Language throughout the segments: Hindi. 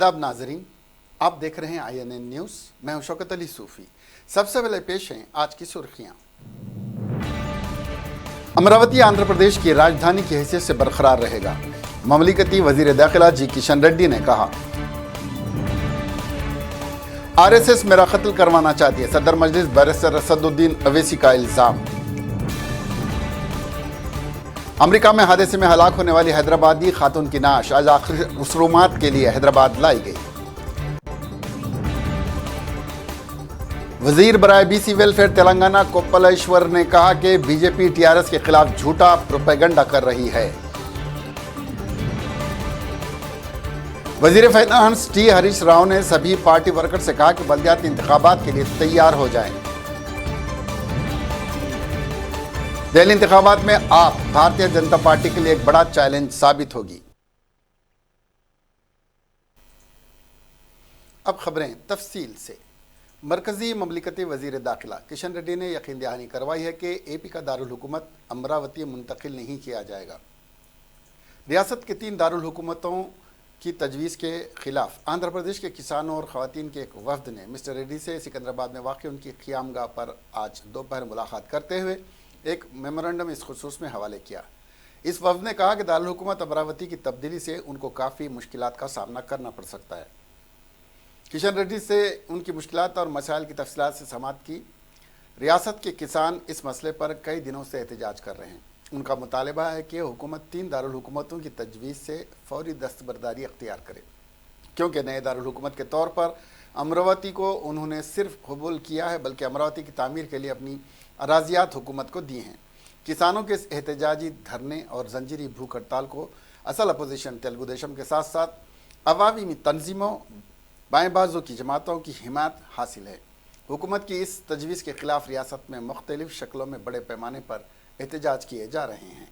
आदाब नाजरीन, आप देख रहे हैं INN न्यूज़। मैं हूं शौकत अली सूफी। सबसे पहले पेश हैं आज की सुर्खियां। अमरावती आंध्र प्रदेश की राजधानी की हैसियत से बरकरार रहेगा, ममलिकती वजीर दाखिला जी किशन रेड्डी ने कहा। RSS मेरा कत्ल करवाना चाहती है, सदर मजलिस बैरिस्टर असदुद्दीन अवैसी का इल्जाम। अमेरिका में हादसे में हलाक होने वाली हैदराबादी खातून की नाश आज आखिरी रसूमात के लिए हैदराबाद लाई गई। वजीर बराए BC वेलफेयर तेलंगाना कोप्पलेश्वर ने कहा कि बीजेपी TRS के खिलाफ झूठा प्रोपेगेंडा कर रही है। वजीर फाइनेंस T हरीश राव ने सभी पार्टी वर्कर से कहा कि बल्दियाती इंतखाबात के लिए तैयार हो जाएं। दिल्ली इंतखाबात में आप भारतीय जनता पार्टी के लिए एक बड़ा चैलेंज साबित होगी। अब खबरें तफसील से। मरकजी ममलिकती वजीर दाखिला किशन रेड्डी ने यकीन दहानी करवाई है कि AP का दारुल हुकूमत अमरावती मुंतकिल नहीं किया जाएगा। रियासत के 3 दारुल हुकूमतों की तजवीज़ के खिलाफ आंध्र प्रदेश के किसानों और ख़वातीन के एक वफ्द ने मिस्टर रेड्डी से सिकंदराबाद में वाक़ उनकी क़ियामगाह पर आज दोपहर मुलाकात करते हुए एक मेमोरेंडम इस खुसूस में हवाले किया। इस वफ्द ने कहा कि दारुल हुकूमत अमरावती की तब्दीली से उनको काफ़ी मुश्किलात का सामना करना पड़ सकता है। किशन रेड्डी से उनकी मुश्किलात और मसाइल की तफसीलात से समाअत की। रियासत के किसान इस मसले पर कई दिनों से एहतजाज कर रहे हैं। उनका मुतालबा है कि हुकूमत 3 दारुल हुकूमतों की तजवीज़ से फौरी दस्तबरदारी अख्तियार करे, क्योंकि नए दारुल हुकूमत के तौर पर अमरावती को उन्होंने सिर्फ कबूल किया है, बल्कि अमरावती की तामीर के लिए अपनी अराजियात हुकूमत को दी हैं। किसानों के इस एहतजाजी धरने और जंजीरी भूख हड़ताल को असल अपोजिशन तेलुगु देशम के साथ साथ अवामी तंजीमों, बाएं बाजू की जमातों की हिमायत हासिल है। हुकूमत की इस तजवीज़ के खिलाफ रियासत में मुख्तलिफ शक्लों में बड़े पैमाने पर एहतजाज किए जा रहे हैं।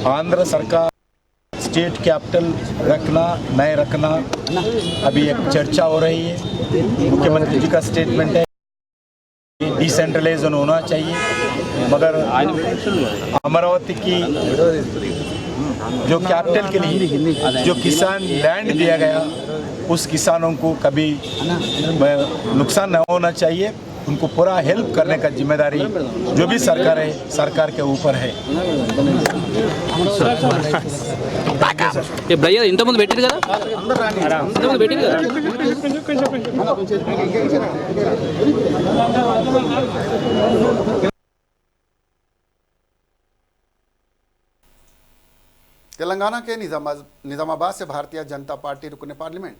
आंध्र सरकार स्टेट कैपिटल रखना नहीं रखना अभी एक चर्चा हो रही है। मुख्यमंत्री जी का स्टेटमेंट है डिसेंट्रलाइजेशन होना चाहिए, मगर अमरावती की जो कैपिटल के लिए जो किसान लैंड दिया गया उस किसानों को कभी नुकसान न होना चाहिए। उनको पूरा हेल्प करने का जिम्मेदारी जो भी सरकार है, सरकार के ऊपर है। భయ్యా ఇంతకుముందు పెట్టారు కదా, ఇంతకుముందు పెట్టారు కదా. तेलंगाना के निजामाबाद से भारतीय जनता पार्टी रुकने पार्लियामेंट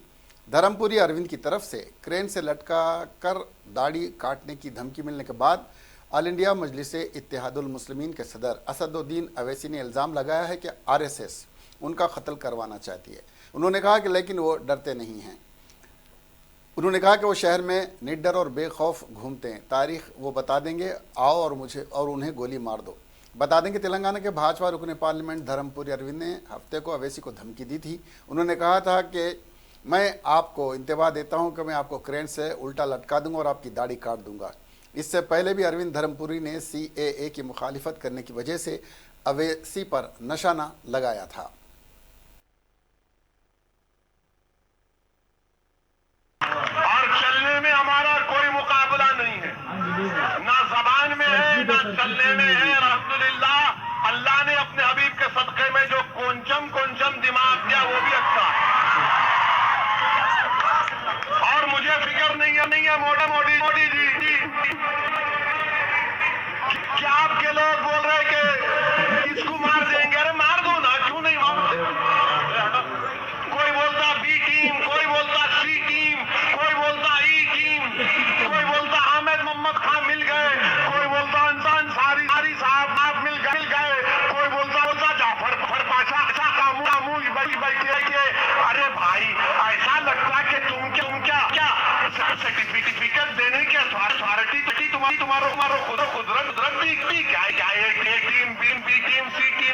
धर्मपुरी अरविंद की तरफ से क्रेन से लटका कर दाढ़ी काटने की धमकी मिलने के बाद ऑल इंडिया मजलिस इत्तेहादुल मुस्लिमीन के सदर असदुद्दीन अवैसी ने इल्ज़ाम लगाया है कि RSS उनका कत्ल करवाना चाहती है। उन्होंने कहा कि लेकिन वो डरते नहीं हैं। उन्होंने कहा कि वो शहर में निडर और बेखौफ घूमते हैं। तारीख वो बता देंगे, आओ और मुझे और उन्हें गोली मार दो। बता दें कि तेलंगाना के भाजपा रुकने पार्लियामेंट धर्मपुरी अरविंद ने हफ्ते को अवैसी को धमकी दी थी। उन्होंने कहा था कि मैं आपको इंतबा देता हूं कि मैं आपको क्रेन से उल्टा लटका दूंगा और आपकी दाढ़ी काट दूंगा। इससे पहले भी अरविंद धर्मपुरी ने CAA की मुखालिफत करने की वजह से अवैसी पर निशाना लगाया था। और चलने में हमारा कोई मुकाबला नहीं है, ना जबान में है ना चलने में है। अल्हम्दुलिल्लाह अल्लाह ने अपने हबीब के सदक़े में जो कोंचम दिमाग दिया वो भी अच्छा है। और मुझे फिक्र नहीं है मोदी जी क्या आपके लोग बोल रहे कि इसको मार देंगे। अरे मार दो ना, क्यों नहीं मारते। कोई बोलता B टीम, कोई बोलता C टीम, कोई बोलता E टीम, कोई बोलता आमिर मोहम्मद खान मिल गए, कोई बोलता अंसारी साहब मिल गए, कोई बोलता जाफर पाशा कामू बैठे। अरे भाई ऐसा लगता कि तुम क्या सर्टिफिकेट देने की अथॉरिटी तुम्हारो कुदरत भी क्या एक team B team C team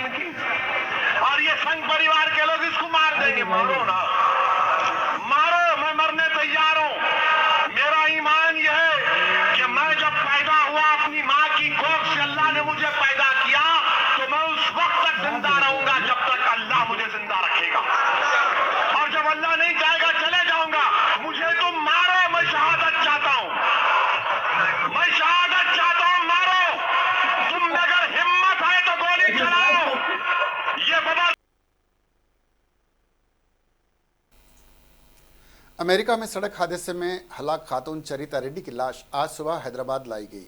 America में सड़क हादसे में हलाक खातून चरिता रेड्डी की लाश आज सुबह हैदराबाद लाई गई।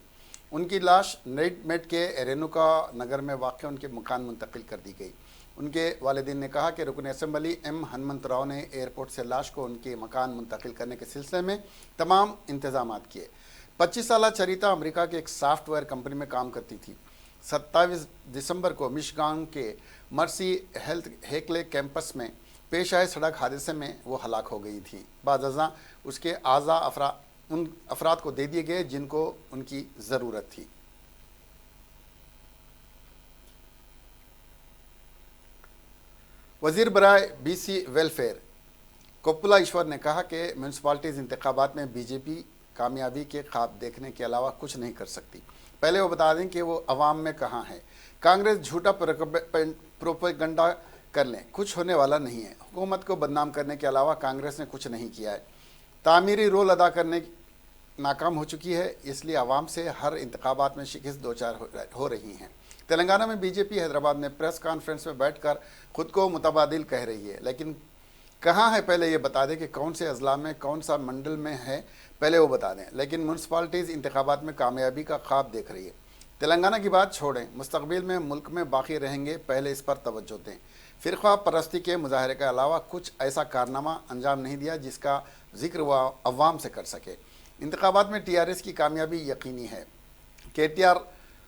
उनकी लाश नेडमेट के रेणुका नगर में वाक़ उनके मकान मुंतकिल कर दी गई। उनके वालिदीन ने कहा कि रुकन असम्बली एम हनुमंतराव ने एयरपोर्ट से लाश को उनके मकान मुंतकिल करने के सिलसिले में तमाम इंतजाम किए। 25 साला चरिता अमेरिका के एक सॉफ्टवेयर कंपनी में काम करती थी। 27 दिसंबर को मिशिगन के मर्सी हेल्थ हेकले कैंपस में पेश आए सड़क हादसे में वो हलाक हो गई थी। बाद अज़ां उसके आज़ा उन अफराद को दे दिए गए जिनको उनकी ज़रूरत थी। वज़ीर बराए BC वेलफेयर कोप्पुला ईश्वर ने कहा कि म्यूनसिपालिटीज़ इंतखाबात में बीजेपी कामयाबी के ख्वाब देखने के अलावा कुछ नहीं कर सकती। पहले वो बता दें कि वो अवाम में कहाँ है। कांग्रेस झूठा प्रोपेगंडा कर लें, कुछ होने वाला नहीं है। हुकूमत को बदनाम करने के अलावा कांग्रेस ने कुछ नहीं किया है। तामीरी रोल अदा करने नाकाम हो चुकी है, इसलिए अवाम से हर इंतखाबात में शिकस्त दो चार हो रही हैं। तेलंगाना में बीजेपी हैदराबाद में प्रेस कॉन्फ्रेंस में बैठकर खुद को मुतबादिल कह रही है, लेकिन कहाँ है पहले ये बता दें कि कौन से अजला में कौन सा मंडल में है, पहले वो बता दें। लेकिन म्यूनसिपालिटीज़ इंतखाबात में कामयाबी का ख्वाब देख रही है। तेलंगाना की बात छोड़ें, मुस्तकबिल में मुल्क में बाकी रहेंगे, पहले इस पर तवज्जो दें। फ़िरक़ा परस्ती के मुजाहरे के अलावा कुछ ऐसा कारनामा अंजाम नहीं दिया जिसका जिक्र वह अवाम से कर सके। इंतखाबात में TRS की कामयाबी यकीनी है। KTR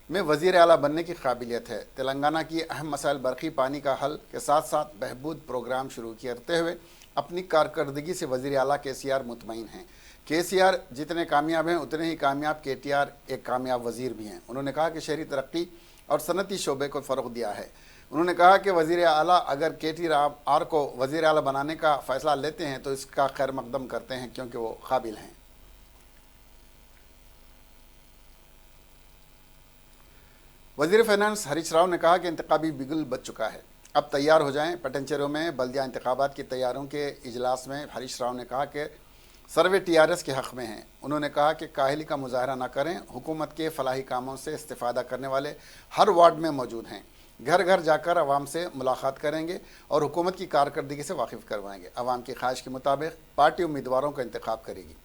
में वज़ीर आला बनने की काबिलियत है। तेलंगाना की अहम मसाइल बरक़ी पानी का हल के साथ साथ बहबूद प्रोग्राम शुरू करते हुए अपनी कारकर्दगी से वज़ीर आला KCR मुतमईन हैं। KCR जितने कामयाब हैं उतने ही कामयाब KTR एक कामयाब वज़ीर भी हैं। उन्होंने कहा कि शहरी तरक्की और सनती शोबे को फ़रोग़ दिया है। उन्होंने कहा कि वज़ीर आला अगर KTR को वज़ीर आला बनाने का फ़ैसला लेते हैं तो इसका खैर मकदम करते हैं, क्योंकि वो काबिल हैं। वज़ीर फाइनेंस हरीश राव ने कहा कि इंतखाबी बिगुल बच चुका है, अब तैयार हो जाएं। पटनचेरू में बल्दिया इंतखाबात की तैयारियों के इजलास में हरीश राव ने कहा कि सर्वे TRS के हक़ में हैं। उन्होंने कहा कि काहिली का मुजाहरा न करें, हुकूमत के फलाही कामों से इस्तिफ़ादा करने वाले हर वार्ड में मौजूद हैं। घर घर जाकर आवाम से मुलाकात करेंगे और हुकूमत की कारकर्दगी से वाकिफ़ करवाएंगे। आवाम की ख्वाहिश के मुताबिक पार्टी उम्मीदवारों का इंतखाब करेगी।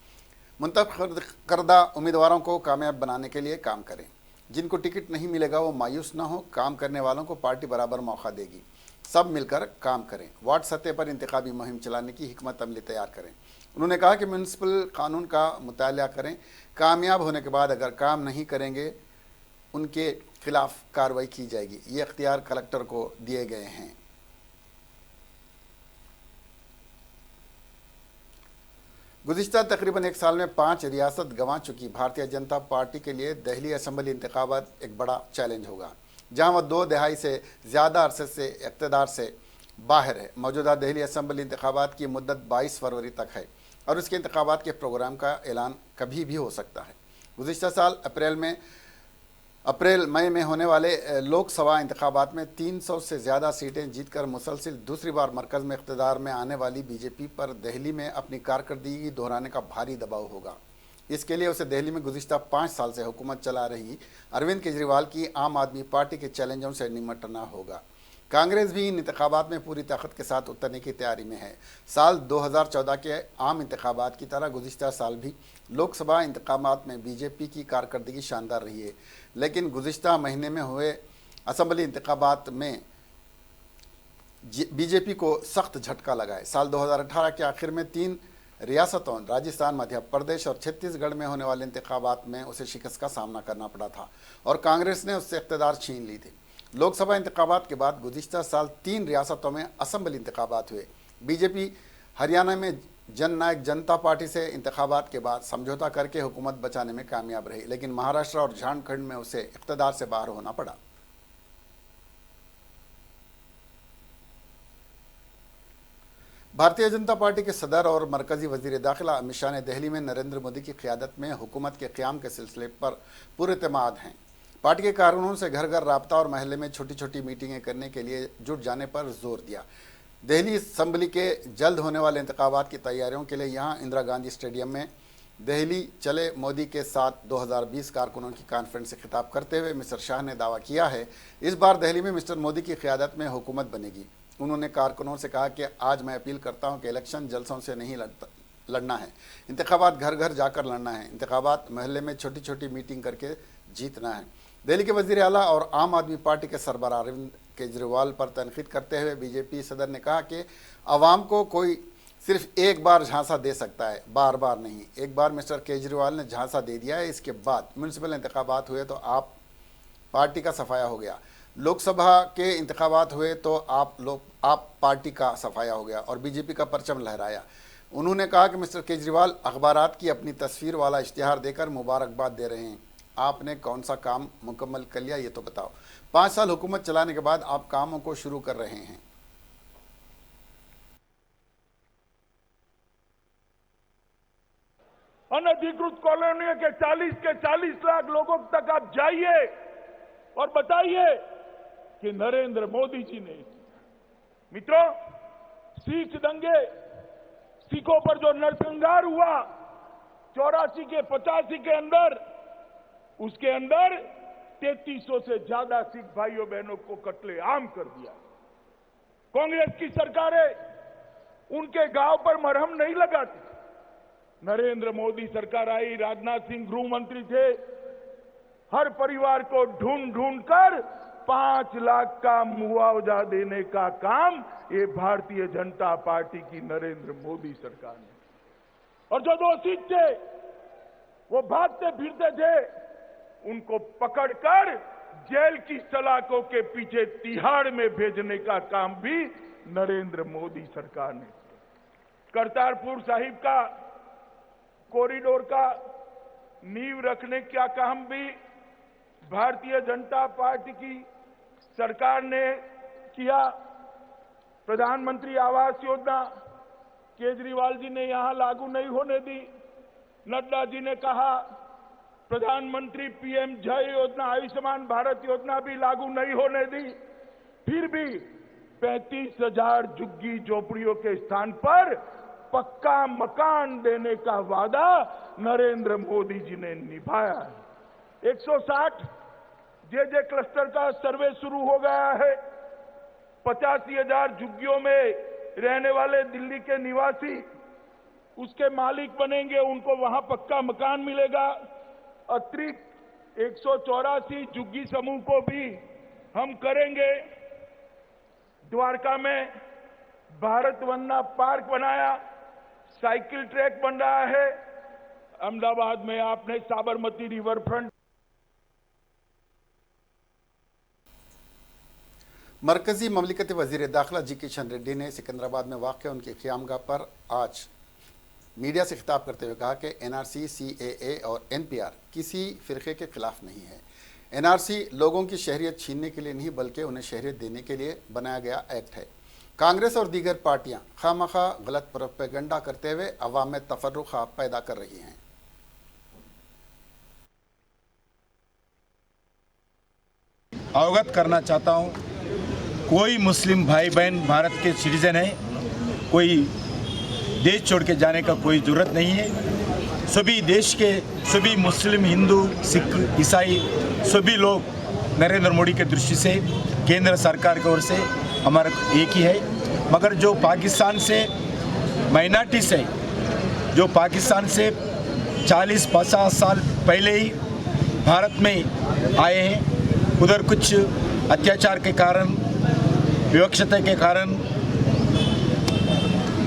मुंतखब करदा उम्मीदवारों को कामयाब बनाने के लिए काम करें। जिनको टिकट नहीं मिलेगा वो मायूस ना हो, काम करने वालों को पार्टी बराबर मौका देगी। सब मिलकर काम करें। वार्ड सतह पर इंतखाबी मुहिम चलाने की हिकमत अमली तैयार करें। उन्होंने कहा कि म्यूनसिपल कानून का मुताला करें, कामयाब होने के बाद अगर काम नहीं करेंगे उनके खिलाफ कार्रवाई की जाएगी। ये इख्तियार कलेक्टर को दिए गए हैं। गुज़िश्ता तकरीबन एक साल में 5 रियासत गंवा चुकी भारतीय जनता पार्टी के लिए दिल्ली असम्बली इंतखाबात एक बड़ा चैलेंज होगा, जहां वह 2 दहाई से ज़्यादा अरसे से इक़्तिदार से बाहर है। मौजूदा दिल्ली असम्बली इंतखाबात की मुद्दत 22 फरवरी तक है और उसके इंतखाबात के प्रोग्राम का ऐलान कभी भी हो सकता है। गुज़िश्ता साल अप्रैल मई में होने वाले लोकसभा इंतखाबात में 300 से ज़्यादा सीटें जीतकर मुसलसिल दूसरी बार मरकज़ में इक़्तिदार में आने वाली बीजेपी पर दिल्ली में अपनी कारकर्दगी दोहराने का भारी दबाव होगा। इसके लिए उसे दिल्ली में गुज़िश्ता 5 साल से हुकूमत चला रही अरविंद केजरीवाल की आम आदमी पार्टी के चैलेंजों से निपटना होगा। कांग्रेस भी इन इंतखाबात में पूरी ताकत के साथ उतरने की तैयारी में है। साल 2014 के आम इंतखाबात की तरह गुज़िश्ता साल भी लोकसभा इंतखाबात में बीजेपी की कारकर्दगी शानदार रही है, लेकिन गुज़िश्ता महीने में हुए असम्बली इंतखाबात में बीजेपी को सख्त झटका लगा है। साल 2018 के आखिर में 3 रियासतों राजस्थान, मध्य प्रदेश और छत्तीसगढ़ में होने वाले इंतखाबात में उसे शिकस्त का सामना करना पड़ा था और कांग्रेस ने उससे इक़्तिदार छीन ली थी। लोकसभा इंतखाबात के बाद गुज़िश्ता साल 3 रियासतों में असम्बली इंतखाबात हुए। बीजेपी हरियाणा में जननायक जनता पार्टी से इंतखाबात के बाद समझौता करके हुकूमत बचाने में कामयाब रही, लेकिन महाराष्ट्र और झारखंड में उसे इक़्तिदार से बाहर होना पड़ा। भारतीय जनता पार्टी के सदर और मरकज़ी वज़ीर दाखिला अमित शाह ने दिल्ली में नरेंद्र मोदी की क़यादत में हुकूमत के क़याम के सिलसिले पर पूरे एतमाद हैं। पार्टी के कारकुनों से घर घर राब्ता और महल्ले में छोटी छोटी मीटिंगें करने के लिए जुट जाने पर जोर दिया। दिल्ली असम्बली के जल्द होने वाले इंतखाबात की तैयारियों के लिए यहां इंदिरा गांधी स्टेडियम में दिल्ली चले मोदी के साथ 2020 कारकुनों की कॉन्फ्रेंस से खिताब करते हुए मिस्टर शाह ने दावा किया है इस बार दिल्ली में मिस्टर मोदी की क़यादत में हुकूमत बनेगी। उन्होंने कारकुनों से कहा कि आज मैं अपील करता हूं कि इलेक्शन जलसों से नहीं लड़ना है। इंतखाबात घर घर जाकर लड़ना है। इंतखाबात महल्ले में छोटी छोटी मीटिंग करके जीतना है। दिल्ली के वज़ीर आला और आम आदमी पार्टी के सरबराह अरविंद केजरीवाल पर तनकीद करते हुए बीजेपी सदर ने कहा कि आवाम को कोई सिर्फ एक बार झांसा दे सकता है, बार बार नहीं। एक बार मिस्टर केजरीवाल ने झांसा दे दिया है, इसके बाद म्यूनसिपल इंतखाबात हुए तो आप पार्टी का सफाया हो गया, लोकसभा के इंतखाबात हुए तो आप पार्टी का सफाया हो गया और बीजेपी का परचम लहराया। उन्होंने कहा कि मिस्टर केजरीवाल अखबारात की अपनी तस्वीर वाला इश्तिहार देकर मुबारकबाद दे रहे हैं। आपने कौन सा काम मुकम्मल कर लिया ये तो बताओ। 5 साल हुकूमत चलाने के बाद आप कामों को शुरू कर रहे हैं। अनधिकृत कॉलोनियों के 40 लाख लोगों तक आप जाइए और बताइए कि नरेंद्र मोदी जी ने, मित्रों, सिख दंगे, सिखों पर जो नरसंहार हुआ 84 के 85 के अंदर, उसके अंदर 3300 से ज्यादा सिख भाइयों बहनों को कत्लेआम कर दिया। कांग्रेस की सरकारें उनके गांव पर मरहम नहीं लगाती। नरेंद्र मोदी सरकार आई, राजनाथ सिंह गृह मंत्री थे, हर परिवार को ढूंढ ढूंढ कर 5 लाख का मुआवजा देने का काम ये भारतीय जनता पार्टी की नरेंद्र मोदी सरकार ने। और जो दोषी थे वो भागते फिरते थे, उनको पकड़कर जेल की सलाखों के पीछे तिहाड़ में भेजने का काम भी नरेंद्र मोदी सरकार ने। करतारपुर साहिब का कॉरिडोर का नींव रखने का काम भी भारतीय जनता पार्टी की सरकार ने किया। प्रधानमंत्री आवास योजना केजरीवाल जी ने यहां लागू नहीं होने दी। नड्डा जी ने कहा प्रधानमंत्री पीएम जय योजना, आयुष्मान भारत योजना भी लागू नहीं होने दी। फिर भी 35,000 झुग्गी झोपड़ियों के स्थान पर पक्का मकान देने का वादा नरेंद्र मोदी जी ने निभाया है। 160 जे क्लस्टर का सर्वे शुरू हो गया है। 85,000 झुग्गियों में रहने वाले दिल्ली के निवासी उसके मालिक बनेंगे, उनको वहां पक्का मकान मिलेगा। अतिरिक्त 184 झुग्गी समूह को भी हम करेंगे। द्वारका में भारत वन्ना पार्क बनाया, साइकिल ट्रैक बन रहा है। अहमदाबाद में आपने साबरमती रिवर फ्रंट। मरकजी ममलिकती वजीर दाखिला जी किशन रेड्डी ने सिकंदराबाद में वाक़ उनकी क़यामगाह पर आज मीडिया से खिताब करते हुए कहा कि एनआरसी, सीएए और एनपीआर किसी फ़िरक़े के ख़िलाफ़ नहीं है। एनआरसी लोगों की शहरियत छीनने के लिए नहीं बल्कि उन्हें शहरियत देने के लिए बनाया गया एक्ट है। कांग्रेस और दीगर पार्टियां खामखा गलत प्रोपेगेंडा करते हुए अवाम में तफर्रुक़ पैदा कर रही हैं। अवगत करना चाहता हूं, कोई मुस्लिम भाई बहन भारत के सिटीजन है, कोई देश छोड़ के जाने का कोई ज़रूरत नहीं है। सभी देश के सभी मुस्लिम, हिंदू, सिख, ईसाई सभी लोग नरेंद्र मोदी के दृष्टि से केंद्र सरकार की ओर से हमारा एक ही है। मगर जो पाकिस्तान से माइनॉरिटीज़ है, जो पाकिस्तान से 40-50 साल पहले ही भारत में आए हैं, उधर कुछ अत्याचार के कारण, विवक्षता के कारण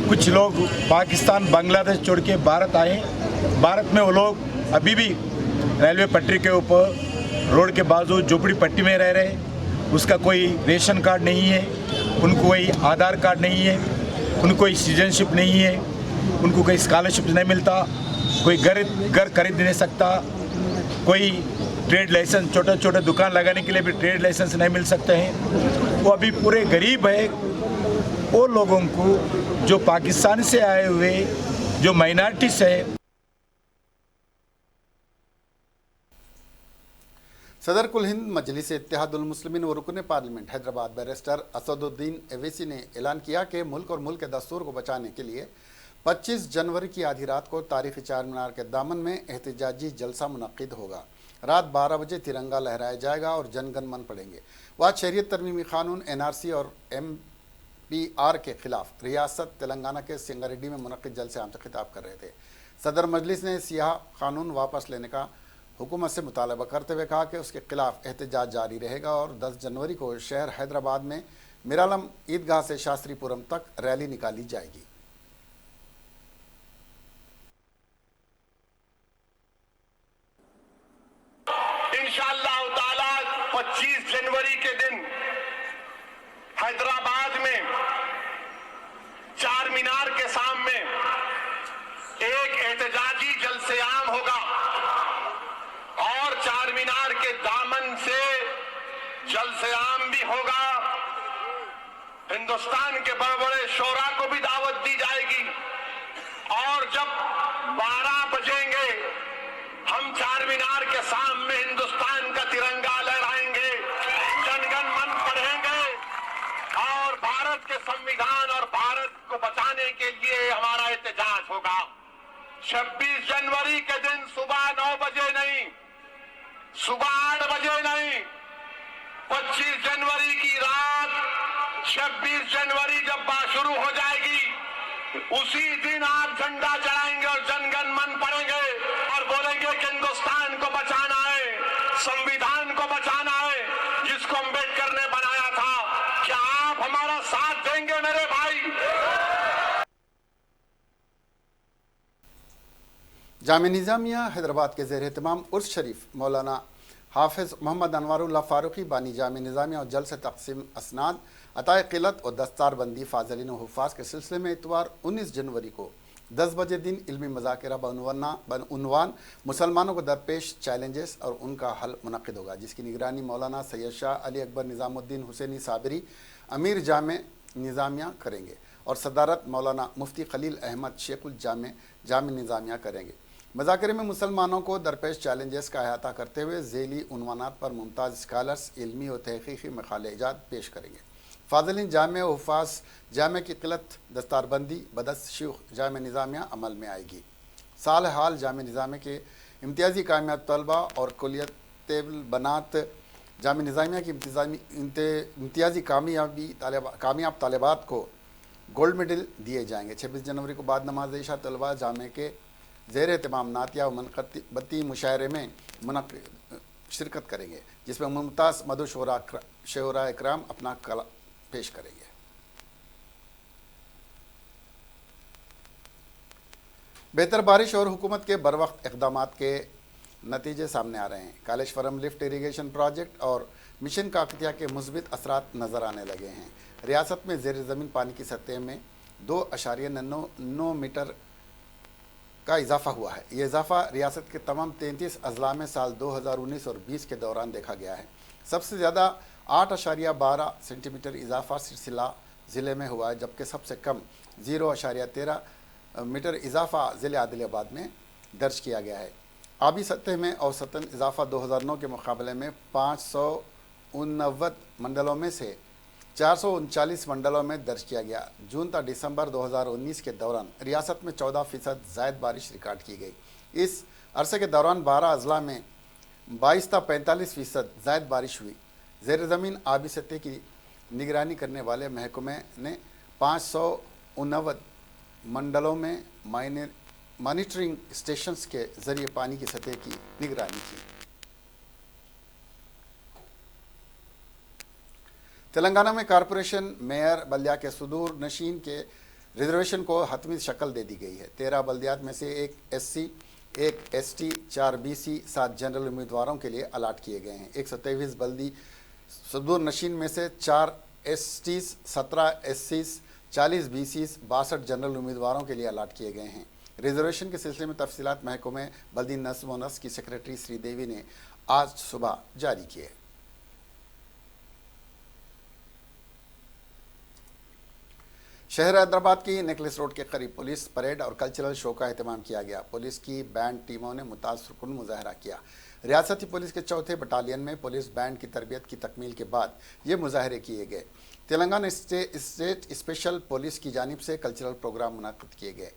कुछ लोग पाकिस्तान, बांग्लादेश छोड़ के भारत आए। भारत में वो लोग अभी भी रेलवे पटरी के ऊपर, रोड के बाजू झोपड़ी पट्टी में रह रहे। उसका कोई रेशन कार्ड नहीं है, उनको कोई आधार कार्ड नहीं है, उनको कोई सिटीजनशिप नहीं है, उनको कोई स्कॉलरशिप नहीं मिलता, कोई घर खरीद नहीं सकता, कोई ट्रेड लाइसेंस, छोटे छोटे दुकान लगाने के लिए भी ट्रेड लाइसेंस नहीं मिल सकते हैं। वो अभी पूरे गरीब है। वो लोगों को जो पाकिस्तान से आए हुए जो माइनॉरिटीज़ है। सदर कुल हिंद मजलिस इत्तेहादुल मुस्लिमीन व रुकन पार्लियामेंट हैदराबाद बैरिस्टर असदुद्दीन अवैसी ने ऐलान किया कि मुल्क और मुल्क के दस्तूर को बचाने के लिए 25 जनवरी की आधी रात को तारीखी चार मीनार के दामन में एहतजाजी जलसा मुनक्किद होगा। रात 12 बजे तिरंगा लहराया जाएगा और जनगण मन पड़ेंगे। वह शहरियत तरमीमी कानून, एनआरसी और PR के खिलाफ रियासत तेलंगाना के संगारेड्डी में मुनक्किद जलसे आम से खिताब कर रहे थे। सदर मजलिस ने सियाह कानून वापस लेने का हुकूमत से मुतालबा करते हुए कहा कि उसके खिलाफ एहतजाज जारी रहेगा और 10 जनवरी को शहर हैदराबाद में मिरालम ईदगाह से शास्त्रीपुरम तक रैली निकाली जाएगी। इंशाअल्लाह ताला 25 जनवरी के दिन हैदराबाद में चार मीनार के सामने एक एहतजाजी जलसे-आम होगा और चार मीनार के दामन से जलसे-आम भी होगा। हिंदुस्तान के बड़े बड़े शोरा को भी दावत दी जाएगी और जब 12 बजेंगे हम चार मीनार के सामने हिंदुस्तान का तिरंगा लहराएंगे, जनगण मन पढ़ेंगे और भारत के संविधान और भारत को बचाने के लिए हमारा एहतजाज होगा। 26 जनवरी के दिन सुबह 9 बजे नहीं, सुबह 8 बजे नहीं, 25 जनवरी की रात 26 जनवरी जब बात शुरू हो जाएगी उसी दिन आप झंडा चढ़ाएंगे और जनगण मन पढ़ेंगे और बोलेंगे कि हिंदुस्तान को बचाना है, संविधान को बचाना है जिसको अम्बेडकर ने बनाया था। क्या आप हमारा साथ देंगे मेरे भाई? जामिया निज़ामिया हैदराबाद के ज़ेर एहतमाम उर्स शरीफ मौलाना हाफिज़ मोहम्मद अनवारुल्लाह फारूकी बानी जामिया निज़ामिया और जल से तकसीम असनाद अताए क़िलत और दस्तारबंदी फ़ाज़िलीन व हुफ़्फ़ाज़ के सिलसिले में इतवार 19 जनवरी को 10 बजे दिन इल्मी मज़ाकिरा बउनवान मुसलमानों को दरपेश चैलेंजेस और उनका हल मुनक़्क़िद होगा, जिसकी निगरानी मौलाना सैयद शाह अली अकबर निज़ामुद्दीन हुसैनी साबरी अमीर जामिया निज़ामिया करेंगे और सदारत मौलाना मुफ्ती खलील अहमद शेखुल जामिया निज़ामिया करेंगे। मज़ाकिरे में मुसलमानों को दरपेश चैलेंजेस का अहाता करते हुए झेली उन्वानात पर मुमताज़ स्कॉलर्स इल्मी और तहक़ीक़ी मक़ाले-ए-जात पेश करेंगे। फ़ाज़िलीन जामिया व हुफ़्फ़ाज़ जामिया की क़िलत दस्तारबंदी बदस्त शयूख़ जामिया निज़ामिया अमल में आएगी। साल हाल जामिया निज़ामिया के इम्तियाज़ी कामयाब तलबा और कुलियत बनात जामिया निज़ामिया की इम्तियाज़ी कामयाब तालिबात को गोल्ड मेडल दिए जाएंगे। 26 जनवरी को बाद नमाज इशा तलबा जामिया के ज़ेर एहतमाम नातिया व मनक़बती मुशायरे में शिरकत करेंगे, जिसमें मुमताज़ मधु शोरा इकराम अपना कला पेश करेंगे। बेहतर बारिश और हुकूमत के बरवक्त इक़दामात के नतीजे सामने आ रहे हैं। कालेश्वरम लिफ्ट इरीगेशन प्रोजेक्ट और मिशन काकतिया के मुस्बित असरात नज़र आने लगे हैं। रियासत में ज़ेर ज़मीन पानी की सतह में 2.99 मीटर का इजाफा हुआ है। ये इजाफा रियासत के तमाम 33 अजला में साल 2019 और 20 के दौरान देखा गया है। सबसे ज़्यादा 8.12 सेंटीमीटर इजाफा सिलसिला ज़िले में हुआ है, जबकि सबसे कम 0.13 मीटर इजाफा ज़िले आदिलाबाद में दर्ज किया गया है। आबी सतह में औसतन इजाफा 2009 के मुकाबले में 589 मंडलों में से 439 मंडलों में दर्ज किया गया। जून तक दिसंबर 2019 के दौरान रियासत में 14% ज़ायद बारिश रिकॉर्ड की गई। इस अरसे के दौरान 12 अजला में 22 तक 45% ज़ायद बारिश हुई। ज़ेर ज़मीन आबी सतह की निगरानी करने वाले महकमे ने 589 मंडलों में मॉनिटरिंग स्टेशंस के ज़रिए पानी की सतह की निगरानी की। तेलंगाना में कारपोरेशन मेयर बल्दिया के सुदूर नशीन के रिजर्वेशन को हतमी शक्ल दे दी गई है। 13 बल्दियात में से 1 SC, 1 ST, 4 BC, 7 जनरल उम्मीदवारों के लिए अलाट किए गए हैं। 123 बल्दी सुदूर नशीन में से 4 STs, 17 SCs, 40 BCs, 62 जनरल उम्मीदवारों के लिए अलाट किए गए हैं। रिजर्वेशन के सिलसिले में तफसीलात महकमे बल्दी नस्म व नस्क की सेक्रेटरी श्रीदेवी ने आज सुबह जारी किए। शहर हैदराबाद की नेकलेस रोड के करीब पुलिस परेड और कल्चरल शो का एहतमाम किया गया। पुलिस की बैंड टीमों ने मुतासरकुन मुजाहरा किया। रियासती पुलिस के 4थे बटालियन में पुलिस बैंड की तरबियत की तकमील के बाद ये मुजाहरे किए गए। तेलंगाना स्टेट स्पेशल पुलिस की जानिब से कल्चरल प्रोग्राम मुनक़्क़िद किए गए।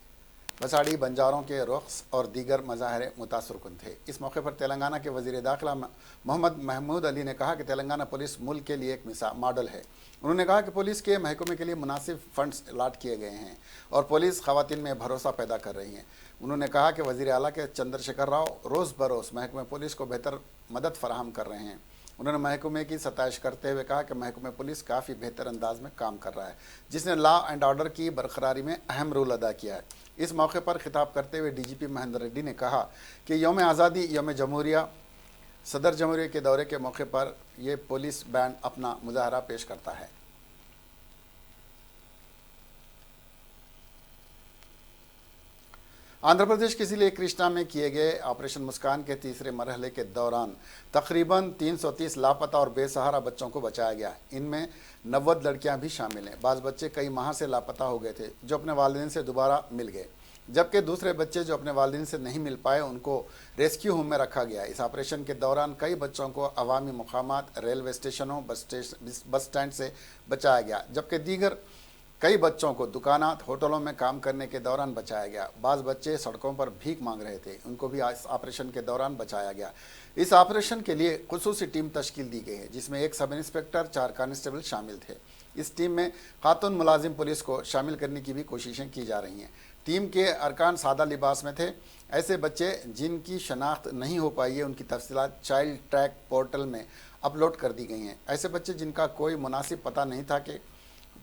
बसाड़ी बंजारों के रक़्स और दीगर मज़ाहिर मुतासर कुन थे। इस मौके पर तेलंगाना के वज़ीर दाखिला मोहम्मद महमूद अली ने कहा कि तेलंगाना पुलिस मुल्क के लिए एक मॉडल है। उन्होंने कहा कि पुलिस के महकमे के लिए मुनासिब फंड्स अलाट किए गए हैं और पुलिस ख़वातीन में भरोसा पैदा कर रही हैं। उन्होंने कहा कि वज़ीर आला के चंद्रशेखर राव रोज़ बरोज़ महकमे पुलिस को बेहतर मदद फराहम कर रहे हैं। उन्होंने महकमे की सताइश करते हुए कहा कि महकमे पुलिस काफ़ी बेहतर अंदाज में काम कर रहा है, जिसने लॉ एंड ऑर्डर की बरकरारी में अहम रोल अदा किया है। इस मौके पर खिताब करते हुए डीजीपी महेंद्र रेड्डी ने कहा कि यौम आज़ादी, यौम जमहूरिया, सदर जमहूरिया के दौरे के मौके पर यह पुलिस बैंड अपना मुजाहरा पेश करता है। आंध्र प्रदेश के ज़िले कृष्णा में किए गए ऑपरेशन मुस्कान के तीसरे मरहले के दौरान तकरीबन 330 लापता और बेसहारा बच्चों को बचाया गया। इनमें 90 लड़कियां भी शामिल हैं। बाज़ बच्चे कई माह से लापता हो गए थे, जो अपने वालिदैन से दोबारा मिल गए, जबकि दूसरे बच्चे जो अपने वालिदैन से नहीं मिल पाए उनको रेस्क्यू होम में रखा गया। इस ऑपरेशन के दौरान कई बच्चों को अवामी मुकामात, रेलवे स्टेशनों, बस स्टैंड से बचाया गया, जबकि दीगर कई बच्चों को दुकानात, होटलों में काम करने के दौरान बचाया गया। बाज़ बच्चे सड़कों पर भीख मांग रहे थे, उनको भी इस ऑपरेशन के दौरान बचाया गया। इस ऑपरेशन के लिए खुसूसी टीम तश्कील दी गई है, जिसमें 1 सब इंस्पेक्टर, 4 कांस्टेबल शामिल थे। इस टीम में खातून मुलाजिम पुलिस को शामिल करने की भी कोशिशें की जा रही हैं। टीम के अरकान सादा लिबास में थे। ऐसे बच्चे जिनकी शनाख्त नहीं हो पाई है, उनकी तफसीलात चाइल्ड ट्रैक पोर्टल में अपलोड कर दी गई हैं। ऐसे बच्चे जिनका कोई मुनासिब पता नहीं था कि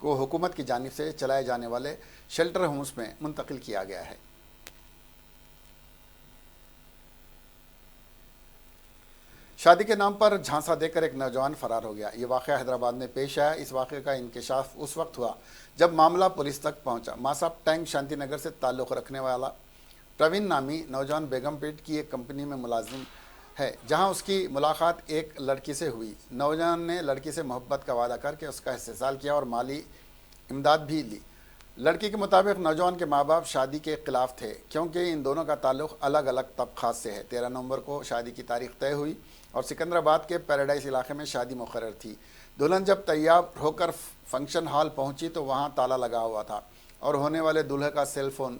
को हुकूमत की जानिब से चलाए जाने वाले शेल्टर होम्स में मुंतकिल किया गया है। शादी के नाम पर झांसा देकर एक नौजवान फरार हो गया। ये वाक़या हैदराबाद में पेश आया। इस वाक़े का इंकशाफ उस वक्त हुआ जब मामला पुलिस तक पहुंचा। मासाब टैंक शांतिनगर से ताल्लुक़ रखने वाला प्रवीण नामी नौजवान बेगमपेट की एक कंपनी में मुलाजिम है, जहां उसकी मुलाकात एक लड़की से हुई। नौजवान ने लड़की से मोहब्बत का वादा करके उसका इस्तेसाल किया और माली इमदाद भी ली। लड़की के मुताबिक नौजवान के माँ बाप शादी के खिलाफ थे, क्योंकि इन दोनों का ताल्लुक़ अलग अलग तबक़ात से है। 13 नवंबर को शादी की तारीख तय हुई और सिकंदराबाद के पैराडाइज इलाके में शादी मुकर्रर थी। दुल्हन जब तैयार होकर फंक्शन हॉल पहुंची तो वहां ताला लगा हुआ था और होने वाले दूल्हे का सेल फोन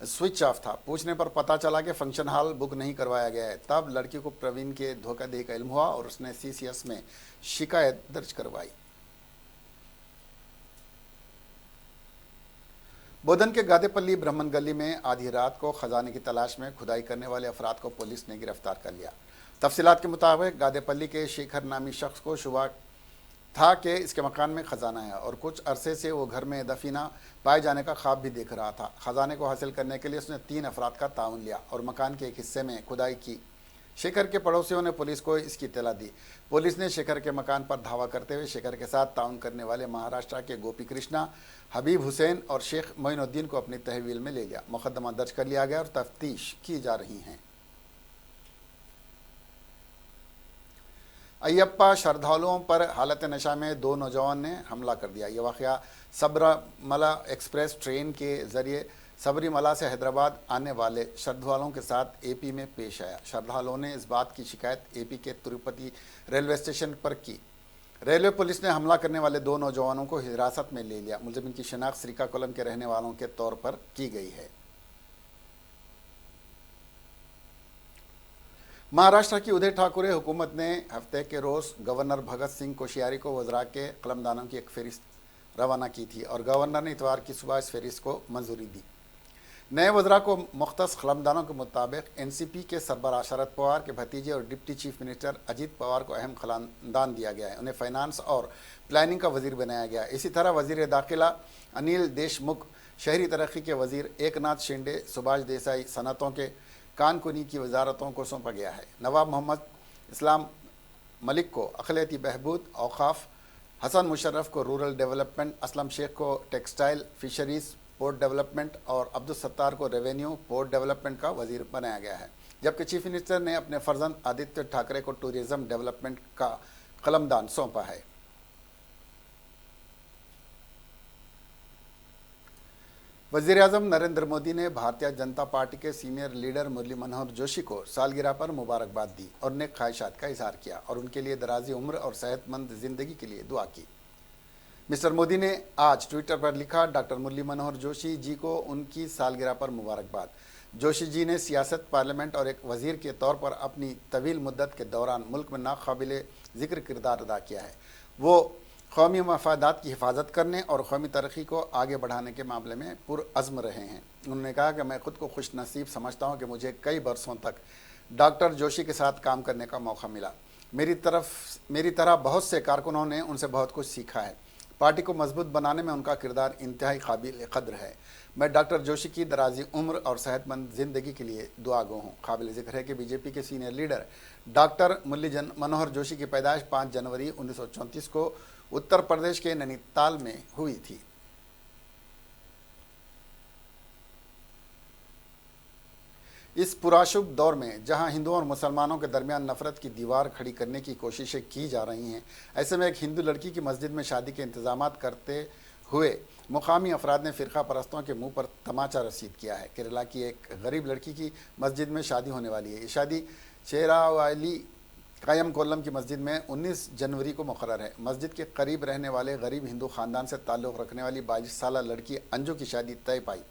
स्विच ऑफ था। पूछने पर पता चला कि फंक्शन हॉल बुक नहीं करवाया गया है। तब लड़की को प्रवीण के धोखाधड़ी का इल्म हुआ और उसने CCS में शिकायत दर्ज करवाई। बोधन के गादेपल्ली ब्राह्मण गली में आधी रात को खजाने की तलाश में खुदाई करने वाले अफराद को पुलिस ने गिरफ्तार कर लिया। तफसीलात के मुताबिक गादेपल्ली के शेखर नामी शख्स को शुबा था कि इसके मकान में ख़जाना है और कुछ अरसे से वो घर में दफीना पाए जाने का ख्वाब भी देख रहा था। ख़जाने को हासिल करने के लिए उसने 3 अफराद का ताउन लिया और मकान के एक हिस्से में खुदाई की। शेखर के पड़ोसियों ने पुलिस को इसकी इत्तला दी। पुलिस ने शेखर के मकान पर धावा करते हुए शेखर के साथ ताउन करने वाले महाराष्ट्र के गोपी कृष्णा, हबीब हुसैन और शेख मोइनुद्दीन को अपनी तहवील में ले लिया। मुकदमा दर्ज कर लिया गया और तफ्तीश की जा रही हैं। अयप्पा श्रद्धालुओं पर हालत नशा में 2 नौजवान ने हमला कर दिया। यह वाक़या सबरीमला एक्सप्रेस ट्रेन के ज़रिए सबरीमला से हैदराबाद आने वाले श्रद्धालुओं के साथ AP में पेश आया। श्रद्धालुओं ने इस बात की शिकायत AP के तिरुपति रेलवे स्टेशन पर की। रेलवे पुलिस ने हमला करने वाले 2 नौजवानों को हिरासत में ले लिया। मुलजिम की शनाख्त श्रीकाकुलम के रहने वालों के तौर पर की गई है। महाराष्ट्र की उदय ठाकरे हुकूमत ने हफ्ते के रोज़ गवर्नर भगत सिंह कोश्यारी को वज़रा के कलमदानों की एक फ़हरिस्त रवाना की थी और गवर्नर ने इतवार की सुबह इस फ़हरिस्त को मंजूरी दी। नए वज़रा को मुख्तस कलमदानों के मुताबिक NCP के सरबराह शरद पवार के भतीजे और deputy chief minister Ajit Pawar को अहम कलमदान दिया गया है। उन्हें फाइनेंस और प्लानिंग का वज़ीर बनाया गया। इसी तरह वज़ीर दाखिला अनिल देशमुख, शहरी तरक्की के वज़ीर एकनाथ शिंदे, सुभाष देसाई सनतों के कानकुनी की वजारतों को सौंपा गया है। नवाब मोहम्मद इस्लाम मलिक को अक़लियती बहबूद, औक़ाफ़, हसन मुशर्रफ को रूरल डेवलपमेंट, असलम शेख को टेक्सटाइल, फिशरीज़, पोर्ट डेवलपमेंट और अब्दुल सत्तार को रेवेन्यू पोर्ट डेवलपमेंट का वज़ीर बनाया गया है। जबकि चीफ मिनिस्टर ने अपने फर्जंद आदित्य ठाकरे को टूरिज़्म डेवलपमेंट का कलमदान सौंपा है। वज़ीर-ए-आज़म नरेंद्र मोदी ने भारतीय जनता पार्टी के सीनियर लीडर मुरली मनोहर जोशी को सालगिरह पर मुबारकबाद दी और नेक ख्वाहिशात का इजहार किया और उनके लिए दराजी उम्र और सेहतमंद ज़िंदगी के लिए दुआ की। मिस्टर मोदी ने आज ट्विटर पर लिखा, डॉक्टर मुरली मनोहर जोशी जी को उनकी सालगिरह पर मुबारकबाद। जोशी जी ने सियासत, पार्लियामेंट और एक वजीर के तौर पर अपनी तवील मुद्दत के दौरान मुल्क में नाकाबिले ज़िक्र किरदार अदा किया है। वो कौमी मफादात की हिफाजत करने और कौमी तरक्की को आगे बढ़ाने के मामले में पुरअज़्म रहे हैं। उन्होंने कहा कि मैं ख़ुद को खुश नसीब समझता हूँ कि मुझे कई बरसों तक डॉक्टर जोशी के साथ काम करने का मौका मिला। मेरी तरह बहुत से कारकुनों ने उनसे बहुत कुछ सीखा है। पार्टी को मजबूत बनाने में उनका किरदार इंतहाई काबिल कद्र है। मैं डॉक्टर जोशी की दराजी उम्र और सेहतमंद ज़िंदगी के लिए दुआगो हूँ। काबिल ज़िक्र है कि बीजेपी के senior leader doctor Murli Manohar Joshi की पैदाइश 5 जनवरी 1934 को उत्तर प्रदेश के नैनीताल में हुई थी। इस पुराशुभ दौर में जहां हिंदुओं और मुसलमानों के दरमियान नफरत की दीवार खड़ी करने की कोशिशें की जा रही हैं, ऐसे में एक हिंदू लड़की की मस्जिद में शादी के इंतजाम करते हुए मुकामी अफराद ने फ़िरका परस्तों के मुंह पर तमाचा रसीद किया है। केरला की एक गरीब लड़की की मस्जिद में शादी होने वाली है। ये शादी शेरावाली कायम कोल्लम की मस्जिद में 19 जनवरी को मुकर्रर है। मस्जिद के करीब रहने वाले गरीब हिंदू ख़ानदान से ताल्लुक़ रखने वाली 22 साल लड़की अंजू की शादी तय पाई।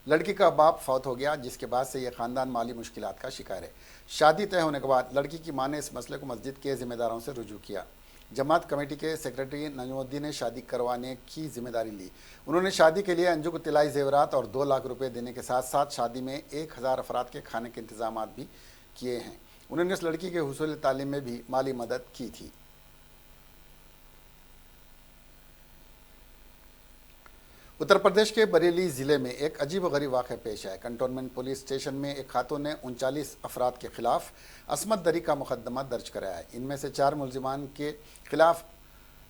लड़की का बाप फौत हो गया, जिसके बाद से यह ख़ानदान माली मुश्किलात का शिकार है। शादी तय होने के बाद लड़की की मां ने इस मसले को मस्जिद के ज़िम्मेदारों से रुजू किया। जमात कमेटी के सेक्रेटरी नजमुद्दीन ने शादी करवाने की जिम्मेदारी ली। उन्होंने शादी के लिए अंजू को तिलाई जेवरात और 2 लाख रुपए देने के साथ साथ शादी में 1000 अफराद के खाने के इंतजाम भी किए हैं। उन्होंने इस लड़की के हुसूल तालीम में भी माली मदद की थी। उत्तर प्रदेश के बरेली ज़िले में एक अजीब व गरीब वाक़या पेश आया। कंटोनमेंट पुलिस स्टेशन में एक खातून ने 39 अफराद के खिलाफ असमत दरी का मुकदमा दर्ज कराया है। इनमें से 4 मुलजिमान के खिलाफ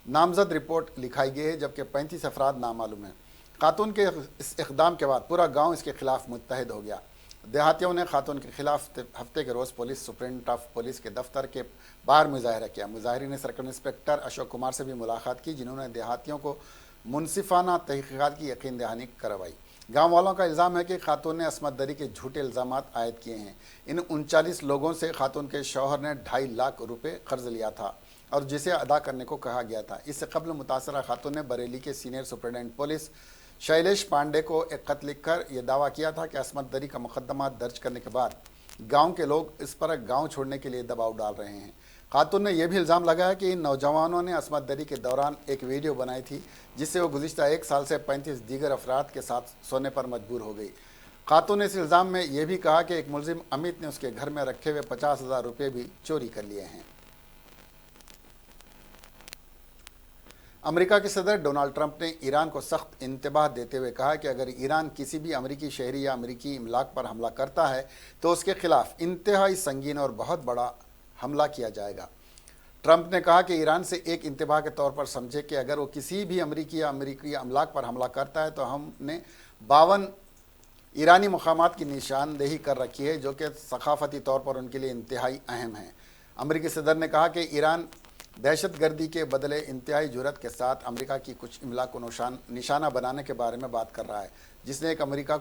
नामजद रिपोर्ट लिखाई गई है, जबकि 35 अफराद नामालूम हैं। खातून के इस इक़दाम के बाद पूरा गाँव इसके खिलाफ मुत्तहद हो गया। देहातियों ने खातून के खिलाफ हफ्ते के रोज़ पुलिस सुप्रिंटेंडेंट ऑफ पुलिस के दफ्तर के बाहर मुजाहरा किया। मुजाहिरीन ने सर्कल इंस्पेक्टर अशोक कुमार से भी मुलाकात की, जिन्होंने देहातियों को मुनसिफाना तहकीकात की यकीन दहानी करवाई। गाँव वालों का इल्ज़ाम है कि खातून ने असमत दरी के झूठे इल्ज़ामात आयद किए हैं। इन 39 लोगों से खातून के शौहर ने 2.5 लाख रुपए कर्ज लिया था और जिसे अदा करने को कहा गया था। इससे कबल मुतासरा खातून ने बरेली के senior superintendent police Shailesh Pandey को एक खत लिखकर यह दावा किया था कि असमत दरी का मुकदमा दर्ज करने के बाद गाँव के लोग इस पर गाँव छोड़ने के लिए दबाव डाल रहे हैं। खातून ने यह भी इल्ज़ाम लगाया कि इन नौजवानों ने असमत दरी के दौरान एक वीडियो बनाई थी, जिससे वो गुज़िश्ता 1 साल से 35 दीगर अफराद के साथ सोने पर मजबूर हो गई। खातून ने इस इल्ज़ाम में यह भी कहा कि एक मुलजिम अमित ने उसके घर में रखे हुए 50,000 रुपये भी चोरी कर लिए हैं। अमेरिका के सदर डोनाल्ड ट्रंप ने ईरान को सख्त इंतबाह देते हुए कहा कि अगर ईरान किसी भी अमेरिकी शहरी या अमेरिकी इमलाक पर हमला करता है तो उसके खिलाफ इंतहाई संगीन और बहुत बड़ा हमला किया जाएगा। ट्रंप ने कहा कि ईरान से एक इंतबाह के तौर पर समझे कि अगर वो किसी भी अमेरिकी या अमेरिकी अमलाक पर हमला करता है तो हमने 52 ईरानी मकामात की निशानदेही कर रखी है, जो कि सकाफती तौर पर उनके लिए इंतहाई अहम है। अमेरिकी सदर ने कहा कि ईरान दहशतगर्दी के बदले इंतहाई जुर्रत के साथ अमेरिका की कुछ इमलाक को निशाना बनाने के बारे में बात कर रहा है, जिसने एक अमेरिकी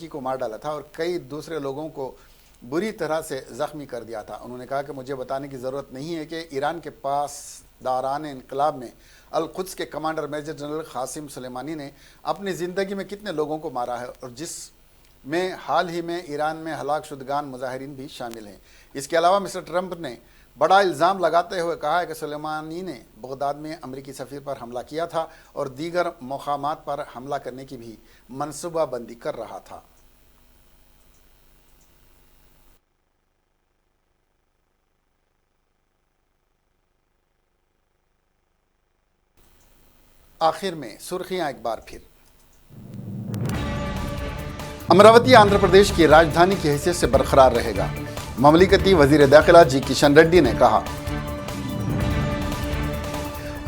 को मार डाला था और कई दूसरे लोगों को बुरी तरह से ज़ख्मी कर दिया था। उन्होंने कहा कि मुझे बताने की ज़रूरत नहीं है कि ईरान के पासदारान इनकलाब में अल-कुद्स के commander major general Qasem Soleimani ने अपनी ज़िंदगी में कितने लोगों को मारा है, और जिसमें हाल ही में ईरान में हलाक शुदगान मुजाहिरीन भी शामिल हैं। इसके अलावा मिस्टर ट्रंप ने बड़ा इल्ज़ाम लगाते हुए कहा है कि सुलेमानी ने बगदाद में अमेरिकी सफ़ीर पर हमला किया था और दीगर मकामात पर हमला करने की भी मनसूबाबंदी कर रहा था। आखिर में सुर्खियां एक बार फिर। अमरावती आंध्र प्रदेश की राजधानी की हैसियत से बरकरार रहेगा, ममलिकती वजीर दाखिला जी किशन रेड्डी ने कहा।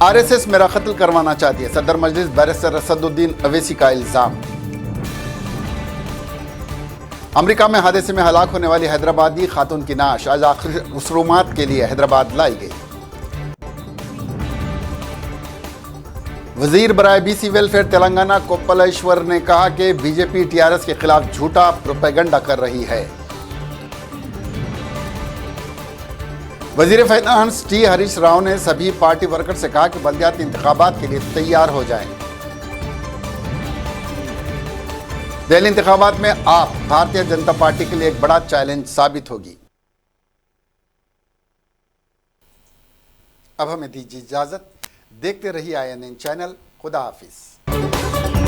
आरएसएस मेरा कत्ल करवाना चाहती है, सदर मजलिस बैरिस्टर असदुद्दीन अवैसी का इल्जाम। अमेरिका में हादसे में हलाक होने वाली हैदराबादी खातून की नाश आज आखिर रसूमात के लिए हैदराबाद लाई गई। वजीर बराए बीसी वेलफेयर तेलंगाना कोप्पलेश्वर ने कहा कि बीजेपी टीआरएस के खिलाफ झूठा प्रोपेगेंडा कर रही है। वजीर फाइनेंस टी हरीश राव ने सभी पार्टी वर्कर से कहा कि बल्दियाती इंतखाबात के लिए तैयार हो जाएं। दिल्ली इंतखाबात में आप भारतीय जनता पार्टी के लिए एक बड़ा चैलेंज साबित होगी। अब हमें दीजिए इजाजत। देखते रहिए INN चैनल। खुदा हाफिज।